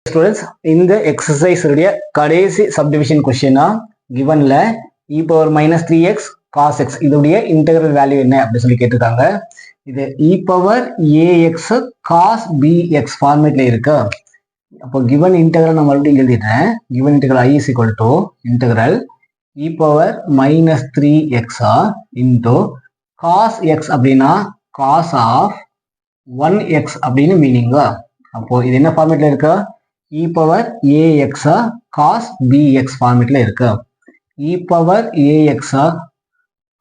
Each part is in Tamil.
Students, இந்த exercise உடைய கடைசி subdivision question givenல e power minus 3x cos x இதோடைய integral value என்ன அப்படி சொல்லி கேட்டிருக்காங்க. இது e power ax cos bx ஃபார்மேட்ல இருக்கு. அப்போ given integral நான் மறுபடியும் எழுதிட்டேன். given integral I is equal to integral e power minus 3x into cos x அப்படின்னா cos of 1x அப்படின்னு மீனிங். அப்போ இது என்ன ஃபார்மேட்ல இருக்கு? e power ax cos bx ஃபார்மேட்ல இருக்கு. e power ax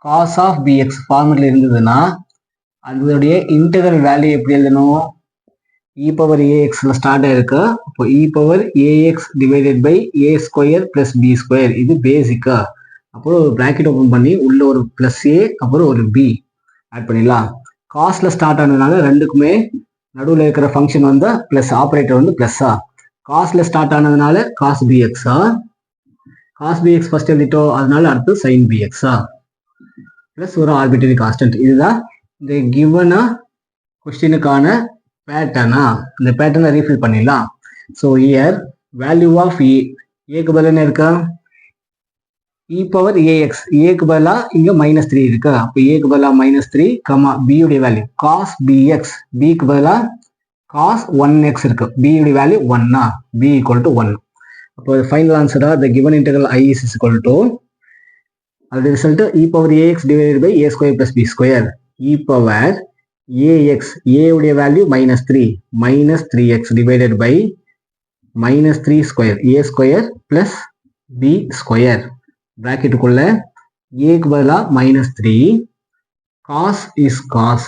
cos of bx ஃபார்மேட்ல இருந்ததுன்னா அதோடைய இன்டெகிரல் வேல்யூ எப்படி எழுதணும்? e power ax ல ஸ்டார்ட் ஆயிருக்கு. அப்போ e power ax divided by a square plus b square இது பேசிக்கா. அப்புறம் ஒரு பிராக்கெட் ஓபன் பண்ணி உள்ள ஒரு பிளஸ் a அப்புறம் ஒரு b ஆட் பண்ணிடலாம். காஸ்ல ஸ்டார்ட் ஆனதுனால ரெண்டுக்குமே நடுவில் இருக்கிற ஃபங்க்ஷன் வந்து பிளஸ் ஆப்ரேட்டர் வந்து பிளஸ்ஸா. காஸ்ல ஸ்டார்ட் ஆனதுனால காஸ் பிஎக்ஸா, காஸ் பிஎக்ஸ் ஃபர்ஸ்ட் எழுதிட்டோம், அதனால அடுத்து சைன் பிஎக்ஸா பிளஸ் ஒரு ஆர்பிட்டரி கான்ஸ்டன்ட். இதுதான் இந்த கிவனா கொஸ்டினுக்கான பேட்டர்னா. இந்த பேட்டர்னை ரீஃபில் பண்ணிடலாம். ஸோ இயர் வேல்யூ ஆஃப் ஏக்கு பதில் என்ன இருக்கா? e power a x. ஏக்கு பதிலாக இங்கே -3 இருக்கு. அப்போ ஏக்கு பதிலாக -3 கமா பியுடைய வேல்யூ காஸ் பிஎக்ஸ். பிக்கு பதிலாக cos 1x இருக்கு. b உடைய வேல்யூ 1 b equal to 1. அப்போ ஃபைனல் ஆன்சரா the given integral I is equal to அதோட result e power ax divided by a square plus b square. e power ax a உடைய value -3x divided by -3 square a square plus b square. பிராக்கெட்டுக்குள்ள a க்கு பதிலா -3 cos is cos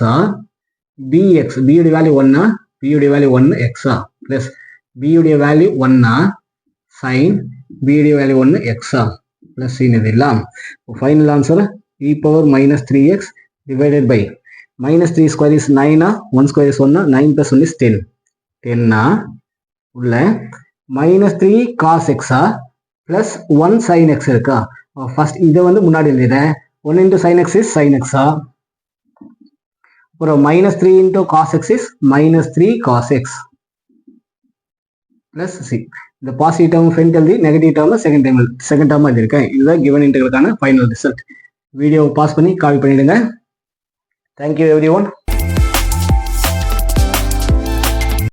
bx b உடைய வேல்யூ 1 b உடைய வேல்யூ 1 x plus b உடைய வேல்யூ 1 sin b உடைய வேல்யூ 1 x plus sin இதெல்லாம் final answer e power -3x divided by -3 square is 9 1 square is 1 9 plus 1 is 10 உள்ள -3 cos x plus 1 sin x இருக்கா. ஃபர்ஸ்ட் இதை வந்து முன்னாடி எழுதிடுறேன். 1 into sin x is sin x அப்புறம் -3 into cos x is -3 cos x plus c. இந்த பாசிட்டிவ் டேர்ம் ஃப்ரண்ட் எழுதி நெகட்டிவ் டேர்ம் செகண்ட் டேர்ம் எழுதியிருக்கேன். இதுதான் கிவன் இன்டெகிரலுக்கான ஃபைனல் ரிசல்ட். வீடியோவை பாஸ் பண்ணி காப்பி பண்ணிடுங்க. Thank you every one.